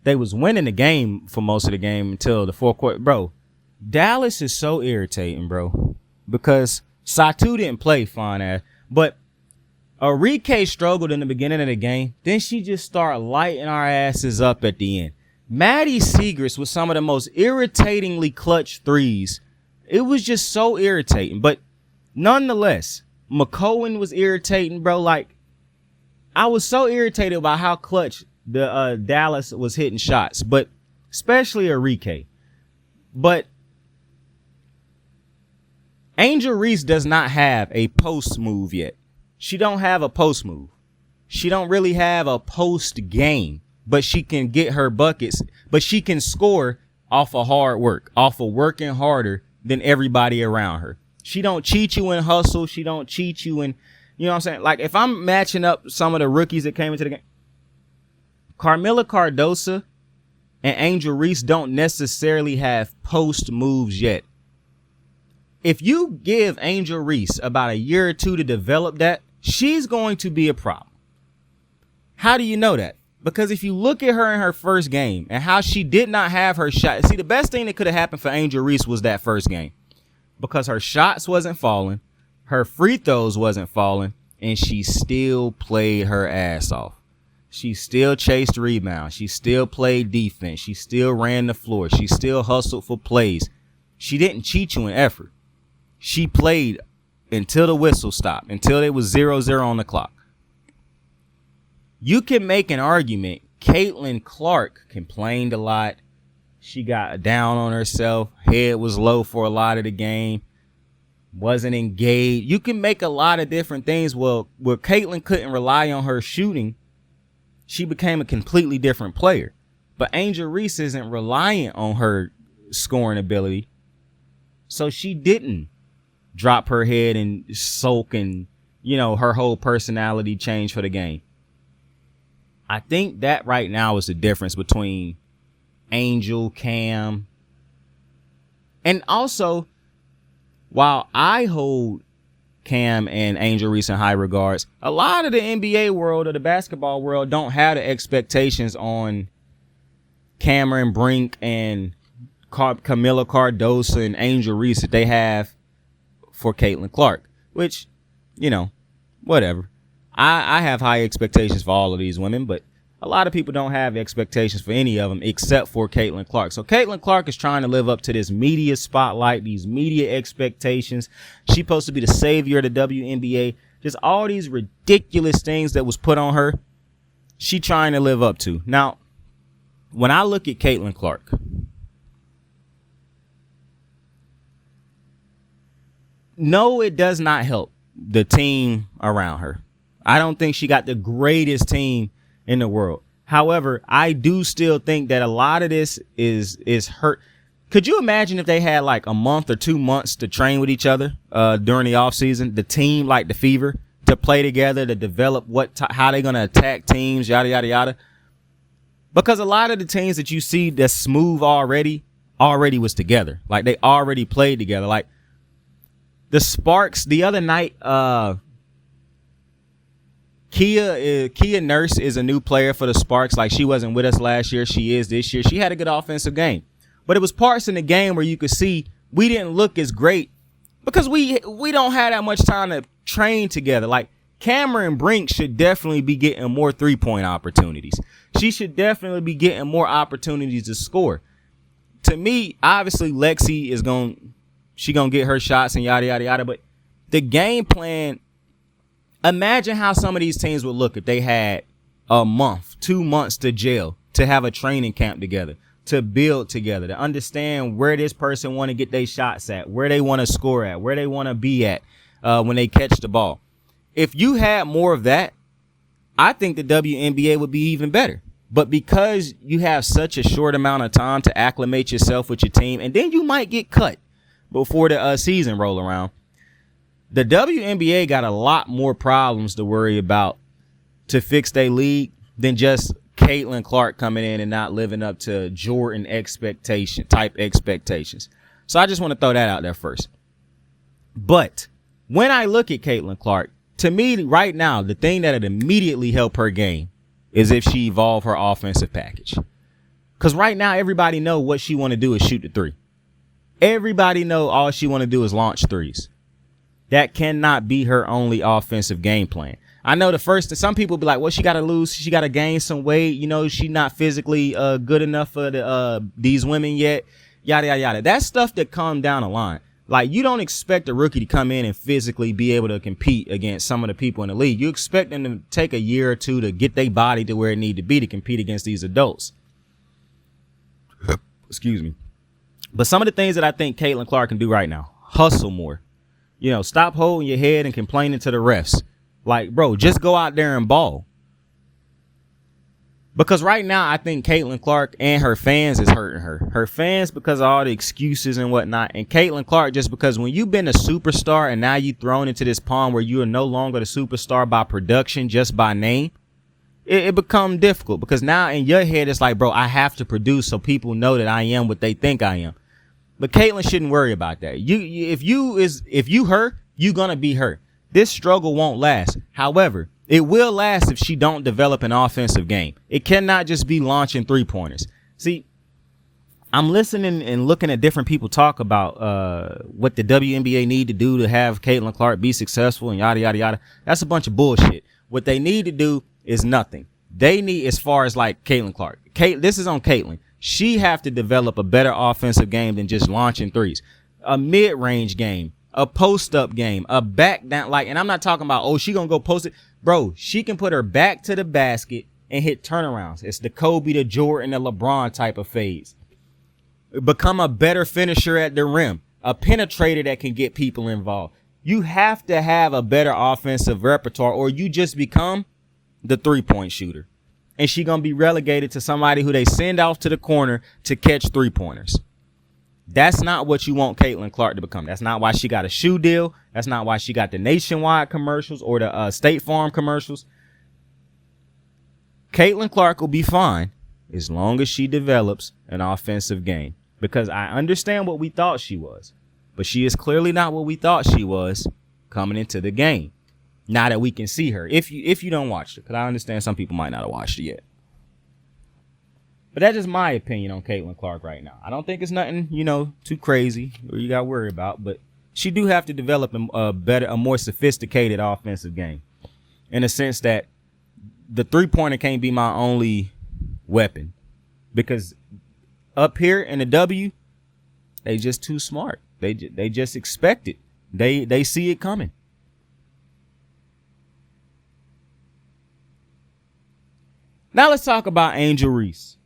They was winning the game for most of the game until the fourth quarter. Bro, Dallas is so irritating, bro, because Satu didn't play fine ass, but Enrique struggled in the beginning of the game. Then she just started lighting our asses up at the end. Maddie Siegrist was some of the most irritatingly clutch threes. It was just so irritating, but nonetheless, McCowan was irritating, bro. Like, I was so irritated by how clutch the Dallas was hitting shots, but especially Enrique. But Angel Reese does not have a post move yet. She don't have a post move. She don't really have a post game, but she can get her buckets, but she can score off of hard work, off of working harder than everybody around her. She don't cheat you in hustle. She don't cheat you in, you know what I'm saying? Like, if I'm matching up some of the rookies that came into the game, Carmilla Cardosa and Angel Reese don't necessarily have post moves yet. If you give Angel Reese about a year or two to develop that, she's going to be a problem. How do you know that? Because if you look at her in her first game and how she did not have her shot. See, the best thing that could have happened for Angel Reese was that first game. Because her shots wasn't falling, her free throws wasn't falling, and she still played her ass off. She still chased rebounds. She still played defense. She still ran the floor. She still hustled for plays. She didn't cheat you in effort. She played until the whistle stopped, until it was 0-0 on the clock. You can make an argument. Caitlyn Clark complained a lot. She got down on herself. Head was low for a lot of the game. wasn't engaged. You can make a lot of different things. Well, where Caitlyn couldn't rely on her shooting, she became a completely different player. But Angel Reese isn't reliant on her scoring ability. So she didn't drop her head and sulk and, her whole personality changed for the game. I think that right now is the difference between Angel, Cam. And also, while I hold Cam and Angel Reese in high regards, a lot of the NBA world or the basketball world don't have the expectations on Cameron Brink and Camilla Cardoso and Angel Reese that they have for Caitlyn Clark, which, whatever. I have high expectations for all of these women, but a lot of people don't have expectations for any of them except for Caitlyn Clark. So Caitlyn Clark is trying to live up to this media spotlight, these media expectations. She's supposed to be the savior of the WNBA. Just all these ridiculous things that was put on her, she trying to live up to. Now, when I look at Caitlyn Clark, no, it does not help the team around her. I don't think she got the greatest team in the world. However, I do still think that a lot of this is hurt. Could you imagine if they had like a month or 2 months to train with each other during the offseason, the team like the Fever, to play together, to develop how they're going to attack teams, yada, yada, yada. Because a lot of the teams that you see that's smooth already was together. Like they already played together. Like the Sparks the other night, Kia Nurse is a new player for the Sparks. Like she wasn't with us last year. She is this year. She had a good offensive game. But it was parts in the game where you could see we didn't look as great because we don't have that much time to train together. Like Cameron Brink should definitely be getting more 3-point opportunities. She should definitely be getting more opportunities to score. To me, obviously Lexi is gonna get her shots and yada, yada, yada. But the game plan, imagine how some of these teams would look if they had a month, 2 months to gel, to have a training camp together, to build together, to understand where this person want to get their shots at, where they want to score at, where they want to be at when they catch the ball. If you had more of that, I think the WNBA would be even better. But because you have such a short amount of time to acclimate yourself with your team, and then you might get cut before the season roll around, the WNBA got a lot more problems to worry about to fix their league than just Caitlyn Clark coming in and not living up to Jordan expectations. So I just want to throw that out there first. But when I look at Caitlyn Clark, to me right now, the thing that would immediately help her game is if she evolve her offensive package. Because right now, everybody know what she want to do is shoot the three. Everybody know all she want to do is launch threes. That cannot be her only offensive game plan. I know some people be like, well, she got to lose. She got to gain some weight. She not physically good enough for these women yet. Yada, yada, yada. That's stuff that come down the line. Like, you don't expect a rookie to come in and physically be able to compete against some of the people in the league. You expect them to take a year or two to get their body to where it need to be to compete against these adults. Excuse me. But some of the things that I think Caitlyn Clark can do right now, hustle more. Stop holding your head and complaining to the refs. Like, bro, just go out there and ball. Because right now, I think Caitlyn Clark and her fans is hurting her. Her fans because of all the excuses and whatnot. And Caitlyn Clark just because when you've been a superstar and now you thrown into this pond where you are no longer the superstar by production, just by name, it becomes difficult. Because now in your head, it's like, bro, I have to produce so people know that I am what they think I am. But Caitlyn shouldn't worry about that. If you her, you gonna be her. This struggle won't last. However, it will last if she don't develop an offensive game. It cannot just be launching 3-pointers. See, I'm listening and looking at different people talk about what the WNBA need to do to have Caitlyn Clark be successful and yada, yada, yada. That's a bunch of bullshit. What they need to do is nothing. They need, as far as like Caitlyn Clark. This is on Caitlyn. She have to develop a better offensive game than just launching threes. A mid-range game, a post-up game, a back down. And I'm not talking about, she going to go post it. Bro, she can put her back to the basket and hit turnarounds. It's the Kobe, the Jordan, the LeBron type of phase. Become a better finisher at the rim. a penetrator that can get people involved. You have to have a better offensive repertoire, or you just become the 3-point shooter. And she going to be relegated to somebody who they send off to the corner to catch 3-pointers. That's not what you want Caitlyn Clark to become. That's not why she got a shoe deal. That's not why she got the Nationwide commercials or the State Farm commercials. Caitlyn Clark will be fine as long as she develops an offensive game. Because I understand what we thought she was. But she is clearly not what we thought she was coming into the game. Now that we can see her. If you don't watch it. Because I understand some people might not have watched it yet. But that's just my opinion on Caitlyn Clark right now. I don't think it's nothing, too crazy or you got to worry about. But she do have to develop a more sophisticated offensive game. In the sense that the 3-pointer can't be my only weapon. Because up here in the W, they just too smart. They just expect it. They see it coming. Now let's talk about Angel Reese.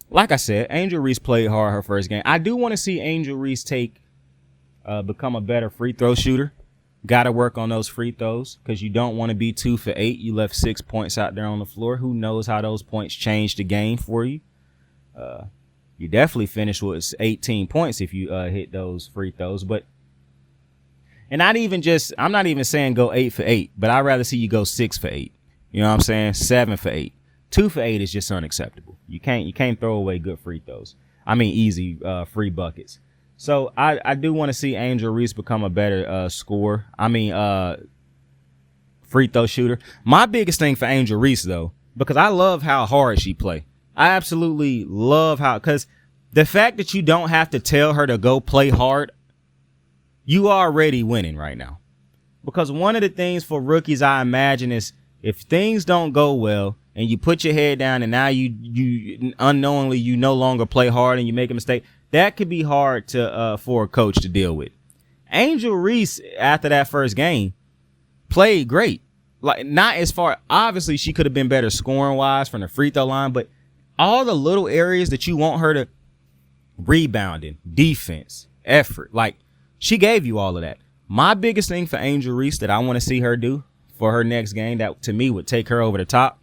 Like I said, Angel Reese played hard her first game. I do want to see Angel Reese become a better free throw shooter. Got to work on those free throws because you don't want to be 2 for 8. You left 6 points out there on the floor. Who knows how those points change the game for you? You definitely finish with 18 points if you hit those free throws. I'm not even saying go 8 for 8, but I'd rather see you go 6 for 8. You know what I'm saying? 7 for 8. 2 for 8 is just unacceptable. You can't throw away good free throws. I mean, easy free buckets. So I do want to see Angel Reese become a better scorer. Free throw shooter. My biggest thing for Angel Reese, though, because I love how hard she play. I absolutely love because the fact that you don't have to tell her to go play hard, you are already winning right now. Because one of the things for rookies, I imagine, is if things don't go well and you put your head down and now you unknowingly you no longer play hard and you make a mistake, that could be hard for a coach to deal with. Angel Reese, after that first game, played great. Like, not as far, obviously she could have been better scoring wise from the free throw line, but all the little areas that you want her to rebounding, defense, effort, like she gave you all of that. My biggest thing for Angel Reese that I want to see her do for her next game that to me would take her over the top.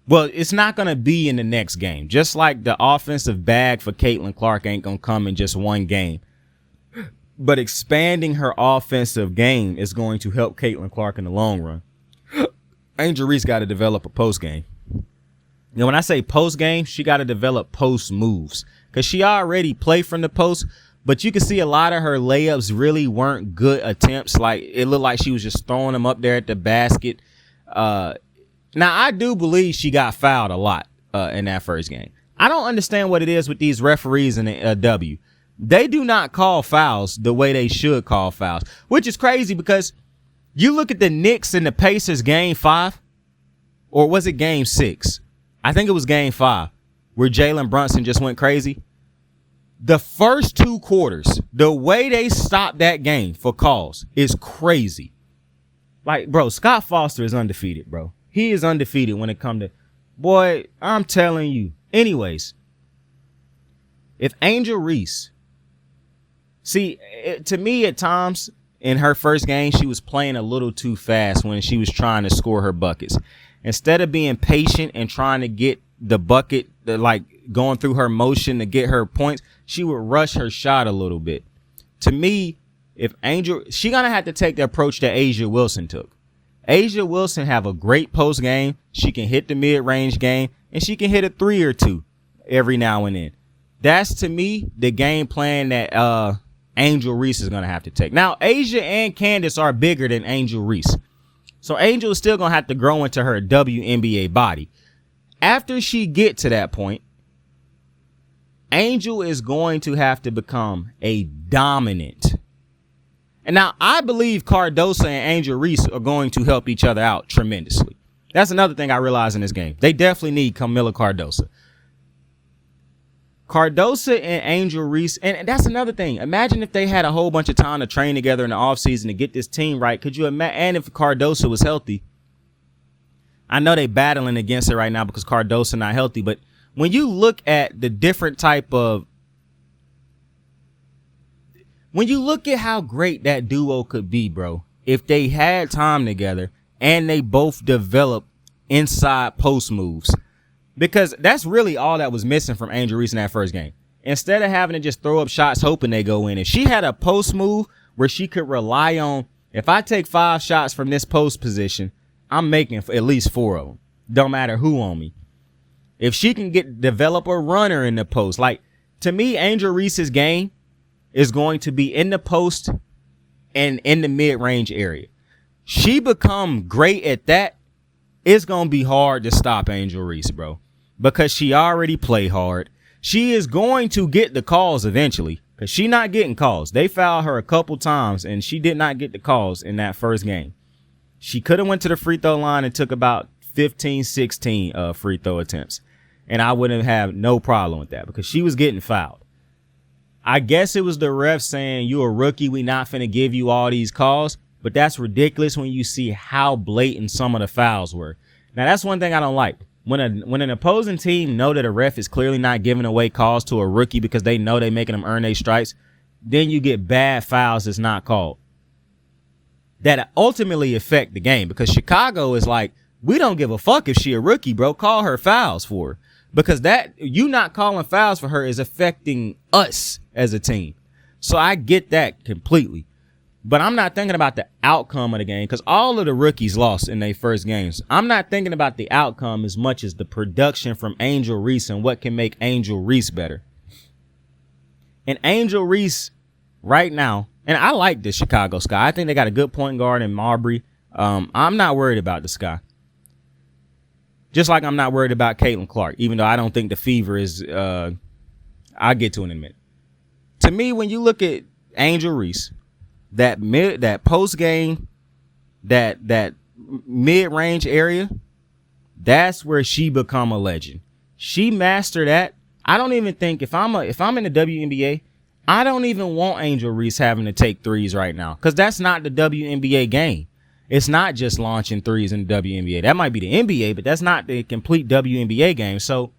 Well, it's not going to be in the next game. Just like the offensive bag for Caitlyn Clark ain't going to come in just one game. But expanding her offensive game is going to help Caitlyn Clark in the long run. Angel Reese got to develop a post game. When I say post game, she got to develop post moves. Because she already played from the post, but you can see a lot of her layups really weren't good attempts. Like, it looked like she was just throwing them up there at the basket. Now, I do believe she got fouled a lot in that first game. I don't understand what it is with these referees in the W. They do not call fouls the way they should call fouls, which is crazy because you look at the Knicks and the Pacers game 5, or was it game 6? I think it was game 5 where Jalen Brunson just went crazy. The first 2 quarters, the way they stopped that game for calls is crazy. Like, bro, Scott Foster is undefeated, bro. He is undefeated when it comes to, boy, I'm telling you. Anyways, if Angel Reese, to me at times in her first game, she was playing a little too fast when she was trying to score her buckets. Instead of being patient and trying to get the bucket, like going through her motion to get her points, she would rush her shot a little bit. To me, she gonna have to take the approach that A'ja Wilson took. A'ja Wilson have a great post game. She can hit the mid-range game, and she can hit a 3 or 2 every now and then. That's, to me, the game plan that Angel Reese is going to have to take. Now, A'ja and Candace are bigger than Angel Reese. So Angel is still going to have to grow into her WNBA body. After she get to that point, Angel is going to have to become a dominant. And now I believe Cardoso and Angel Reese are going to help each other out tremendously. That's another thing I realize in this game. They definitely need Camila Cardoso. Cardoso and Angel Reese, and that's another thing. Imagine if they had a whole bunch of time to train together in the offseason to get this team right. Could you imagine? And if Cardoso was healthy, I know they battling against it right now because Cardoso not healthy, but when you look at the different type of, when you look at how great that duo could be, bro, if they had time together and they both developed inside post moves, because that's really all that was missing from Angel Reese in that first game. Instead of having to just throw up shots hoping they go in, if she had a post move where she could rely on, if I take 5 shots from this post position, I'm making at least 4 of them. Don't matter who on me. If she can develop a runner in the post, like, to me, Angel Reese's game is going to be in the post and in the mid-range area. She become great at that. It's going to be hard to stop Angel Reese, bro, because she already play hard. She is going to get the calls eventually because she not getting calls. They fouled her a couple times, and she did not get the calls in that first game. She could have went to the free throw line and took about 15, 16 free throw attempts, and I wouldn't have no problem with that because she was getting fouled. I guess it was the ref saying, you a rookie, we not finna give you all these calls, but that's ridiculous when you see how blatant some of the fouls were. Now, that's one thing I don't like. When an opposing team know that a ref is clearly not giving away calls to a rookie because they know they making them earn their stripes, then you get bad fouls that's not called that ultimately affect the game, because Chicago is like, we don't give a fuck if she a rookie, bro. Call her fouls for her, because that you not calling fouls for her is affecting us as a team. So I get that completely. But I'm not thinking about the outcome of the game because all of the rookies lost in their first games. I'm not thinking about the outcome as much as the production from Angel Reese and what can make Angel Reese better. And Angel Reese right now, and I like the Chicago Sky. I think they got a good point guard in Marbury. I'm not worried about the Sky. Just like I'm not worried about Caitlyn Clark, even though I don't think the fever is, I'll get to it in a minute. To me, when you look at Angel Reese, that post game, that mid range area, that's where she become a legend. She mastered that. I don't even think if I'm in the WNBA, I don't even want Angel Reese having to take threes right now, because that's not the WNBA game. It's not just launching threes in the WNBA. That might be the NBA, but that's not the complete WNBA game. So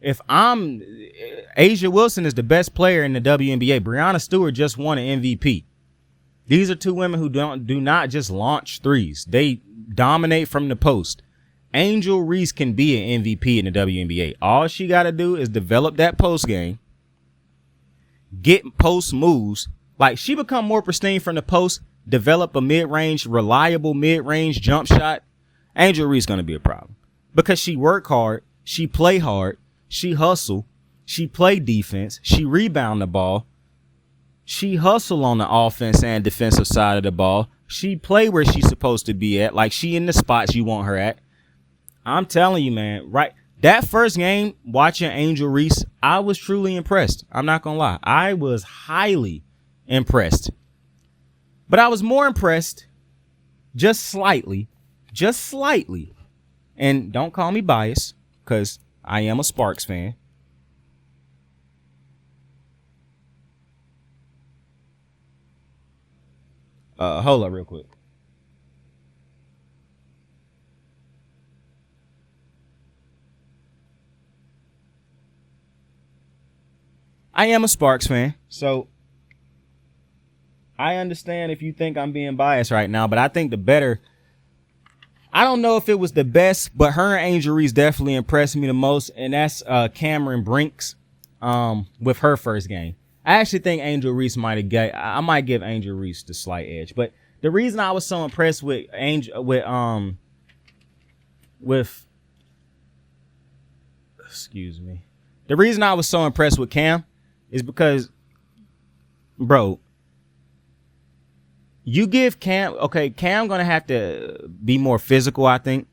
if Asia Wilson is the best player in the WNBA, Breanna Stewart just won an MVP. These are two women who do not just launch threes. They dominate from the post. Angel Reese can be an MVP in the WNBA. All she got to do is develop that post game, get post moves. Like, she become more pristine from the post, develop a mid-range, reliable mid-range jump shot. Angel Reese going to be a problem because she work hard, she play hard, she hustle, she play defense, she rebound the ball. She hustle on the offense and defensive side of the ball. She play where she's supposed to be at. Like, she in the spots you want her at. I'm telling you, man, right? That first game, watching Angel Reese, I was truly impressed. I'm not going to lie. I was highly impressed. But I was more impressed just slightly. And don't call me biased, because I am a Sparks fan. Hold up real quick. I am a Sparks fan, so I understand if you think I'm being biased right now, but I think the better, I don't know if it was the best, but her and Angel Reese definitely impressed me the most, and that's Cameron Brink's with her first game. I actually think Angel Reese might give Angel Reese the slight edge. But the reason I was so impressed with the reason I was so impressed with Cam is because, bro, you give Cam gonna have to be more physical, I think.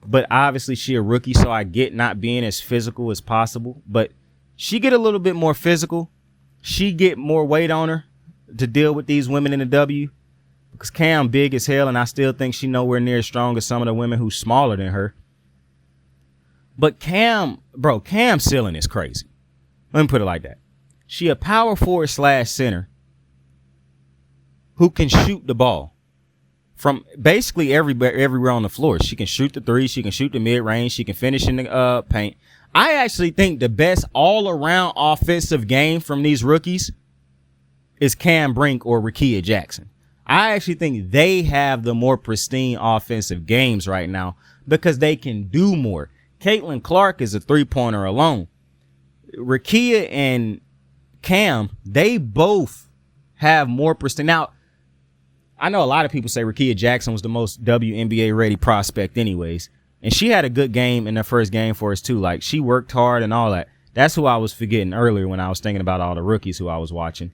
But obviously she a rookie, so I get not being as physical as possible. But she get a little bit more physical. She get more weight on her to deal with these women in the W. Because Cam big as hell, and I still think she nowhere near as strong as some of the women who's smaller than her. But Cam's ceiling is crazy. Let me put it like that. She a power forward / center who can shoot the ball. from basically everywhere on the floor. She can shoot the three. She can shoot the mid-range. She can finish in the paint. I actually think the best all-around offensive game from these rookies is Cam Brink or Rickea Jackson. I actually think they have the more pristine offensive games right now because they can do more. Caitlyn Clark is a three-pointer alone. Rickea and Cam, they both have more pristine. Now, I know a lot of people say Rickea Jackson was the most WNBA ready prospect anyways. And she had a good game in the first game for us too. Like, she worked hard and all that. That's who I was forgetting earlier when I was thinking about all the rookies who I was watching.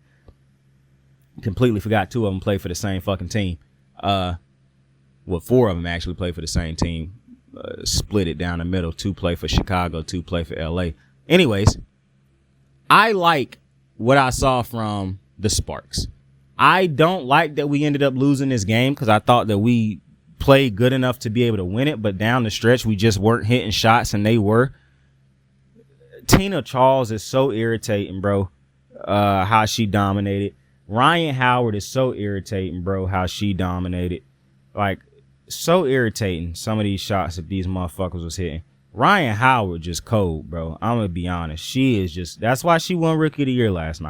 Completely forgot two of them play for the same fucking team. Well, four of them actually play for the same team. Split it down the middle. Two play for Chicago, two play for LA. Anyways, I like what I saw from the Sparks. I don't like that we ended up losing this game because I thought that we played good enough to be able to win it, but down the stretch we just weren't hitting shots, and they were. Tina Charles is so irritating, bro. How she dominated. Ryan Howard is so irritating, bro. How she dominated. Like, so irritating. Some of these shots that these motherfuckers was hitting. Ryan Howard just cold, bro. I'm gonna be honest. She is just. That's why she won Rookie of the Year last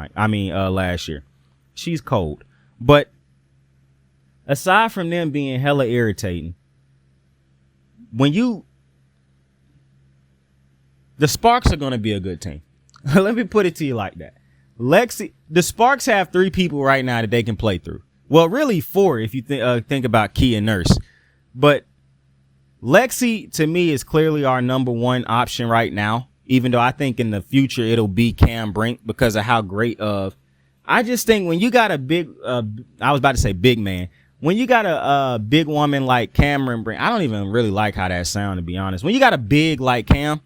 year. She's cold, but. Aside from them being hella irritating, the Sparks are going to be a good team. Let me put it to you like that. The Sparks have three people right now that they can play through. Well, really four if you think about Kia Nurse. But Lexi, to me, is clearly our number one option right now, even though I think in the future it'll be Cam Brink because of how great of. I just think when you got a big, I was about to say big man. When you got a big woman like Cameron Brink, I don't even really like how that sounds, to be honest. When you got a big like Cam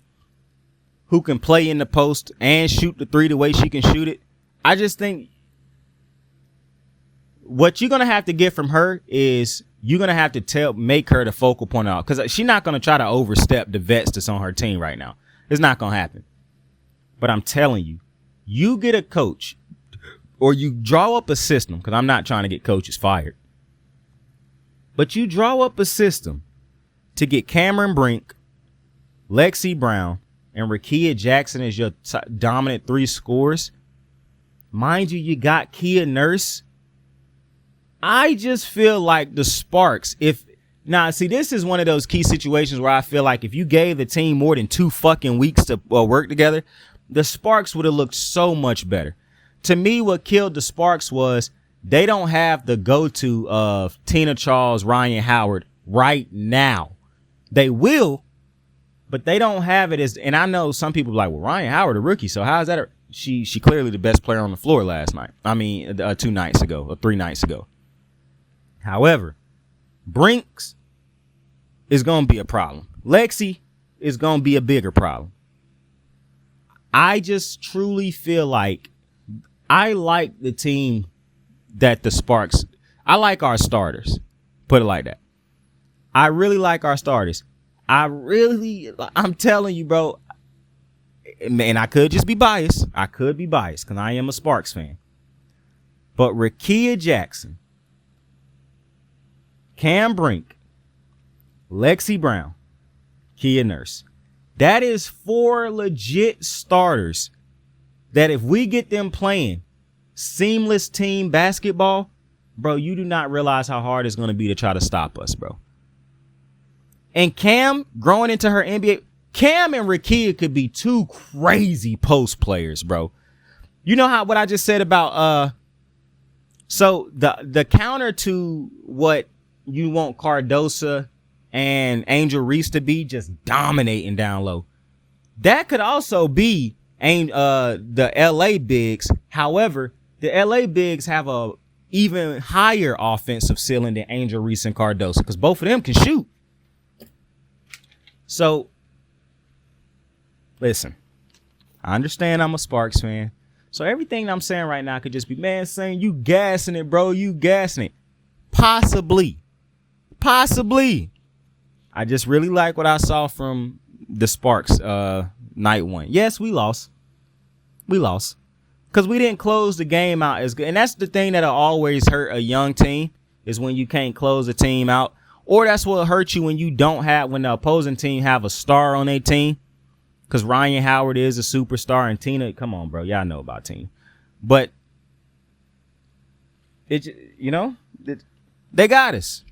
who can play in the post and shoot the three the way she can shoot it, I just think what you're going to have to get from her is you're going to have to make her the focal point out because she's not going to try to overstep the vets that's on her team right now. It's not going to happen. But I'm telling you, you get a coach or you draw up a system, because I'm not trying to get coaches fired. But you draw up a system to get Cameron Brink, Lexi Brown, and Rickea Jackson as your dominant three scorers. Mind you, you got Kia Nurse. I just feel like the Sparks, this is one of those key situations where I feel like if you gave the team more than 2 fucking weeks to work together, the Sparks would have looked so much better. To me, what killed the Sparks was they don't have the go-to of Tina Charles, Ryan Howard right now. They will, but they don't have it as. And I know some people are like, well, Ryan Howard, a rookie, so how is that? She clearly the best player on the floor last night. 2 nights ago or 3 nights ago. However, Brinks is going to be a problem. Lexi is going to be a bigger problem. I just truly feel like I like the team that the Sparks, I like our starters. Put it like that. I really like our starters. I'm telling you, bro, and I could just be biased. I could be biased because I am a Sparks fan. But Rickea Jackson, Cam Brink, Lexi Brown, Kia Nurse. That is 4 legit starters that if we get them playing seamless team basketball, bro, you do not realize how hard it's going to be to try to stop us, bro. And Cam, growing into her NBA, Cam and Rickea could be 2 crazy post players, bro. You know what I just said about so the counter to what you want Cardosa and Angel Reese to be, just dominating down low. That could also be the LA bigs. However, the LA bigs have a even higher offensive ceiling than Angel Reese and Cardosa because both of them can shoot. So, listen, I understand I'm a Sparks fan. So everything I'm saying right now could just be, man, saying you gassing it, bro. You gassing it. Possibly. I just really like what I saw from the Sparks night 1. Yes, we lost. Because we didn't close the game out as good. And that's the thing that'll always hurt a young team is when you can't close a team out. Or that's what hurts you when the opposing team have a star on their team. Because Ryan Howard is a superstar and Tina, come on, bro. Y'all know about Tina. But, they got us.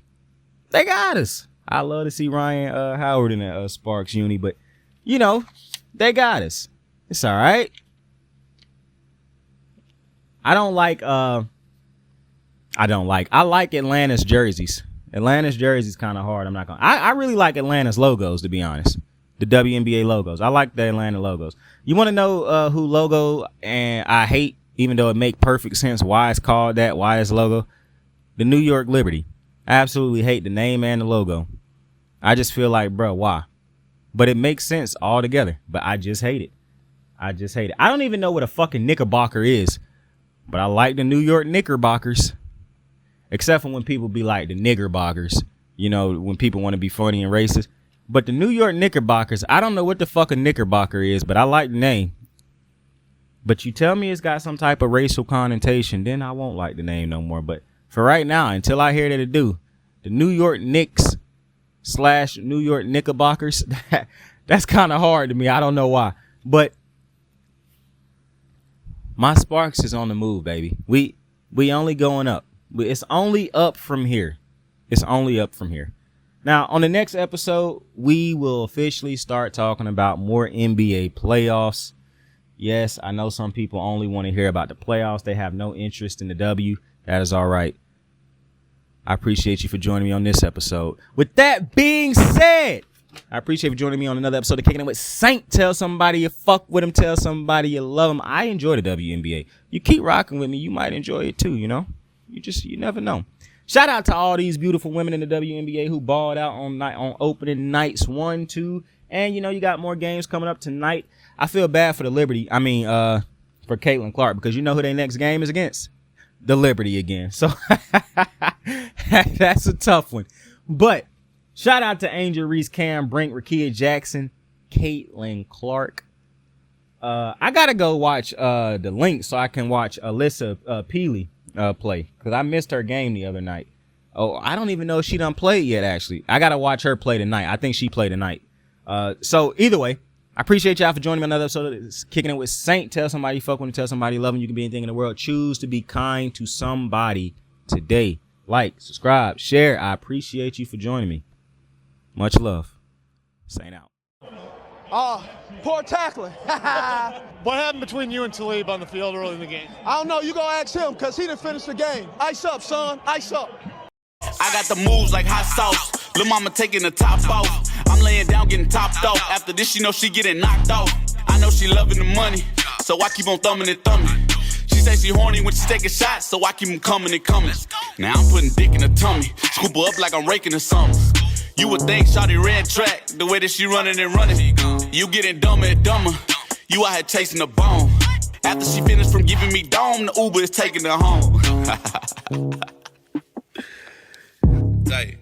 They got us. I love to see Ryan Howard in a Sparks uni, but, they got us. It's all right. I like Atlanta's jerseys. Atlanta's jerseys kind of hard. I really like Atlanta's logos, to be honest. The WNBA logos. I like the Atlanta logos. You want to know who logo and I hate, even though it make perfect sense why it's called that, why it's logo? The New York Liberty. I absolutely hate the name and the logo. I just feel like, bro, why? But it makes sense altogether. But I just hate it. I don't even know what a fucking Knickerbocker is. But I like the New York Knickerbockers. Except for when people be like the Niggerbockers. When people want to be funny and racist. But the New York Knickerbockers, I don't know what the fuck a Knickerbocker is, but I like the name. But you tell me it's got some type of racial connotation, then I won't like the name no more. But for right now, until I hear that it do, the New York Knicks / New York Knickerbockers, that's kind of hard to me. I don't know why. But my Sparks is on the move, baby. We only going up. It's only up from here. Now, on the next episode, we will officially start talking about more NBA playoffs. Yes, I know some people only want to hear about the playoffs. They have no interest in the W. That is all right. I appreciate you for joining me on this episode. With that being said, I appreciate you for joining me on another episode of Kicking It With Saint. Tell somebody you fuck with them. Tell somebody you love them. I enjoy the WNBA. You keep rocking with me, you might enjoy it too, You never know. Shout out to all these beautiful women in the WNBA who balled out on opening nights 1, 2, and you got more games coming up tonight. I feel bad for the Liberty. For Caitlyn Clark, because you know who their next game is against? The Liberty again. So that's a tough one. But shout out to Angel, Reese, Cam, Brink, Rakia Jackson, Caitlyn Clark. I gotta go watch the link so I can watch Alyssa Peely play, because I missed her game the other night. Oh, I don't even know if she done played yet, actually. I gotta watch her play tonight. I think she played tonight. So either way, I appreciate y'all for joining me on another episode of Kicking It With Saint. Tell somebody you fuck with them. Tell somebody you love them. You can be anything in the world. Choose to be kind to somebody today. Like, subscribe, share. I appreciate you for joining me. Much love. Saint out. Poor tackling. What happened between you and Talib on the field early in the game? I don't know. You gonna ask him, because he done finished the game. Ice up, son. Ice up. I got the moves like hot sauce. Lil' mama taking the top off. I'm laying down getting topped off. After this, she know she getting knocked off. I know she loving the money, so I keep on thumbing and thumbing. She say she horny when she taking shots, so I keep them coming and coming. Now I'm putting dick in her tummy. Scoop her up like I'm raking her something. You would think shawty red track, the way that she running and running. You getting dumber and dumber. You out here chasing the bone. After she finished from giving me dome, the Uber is taking her home. Tight.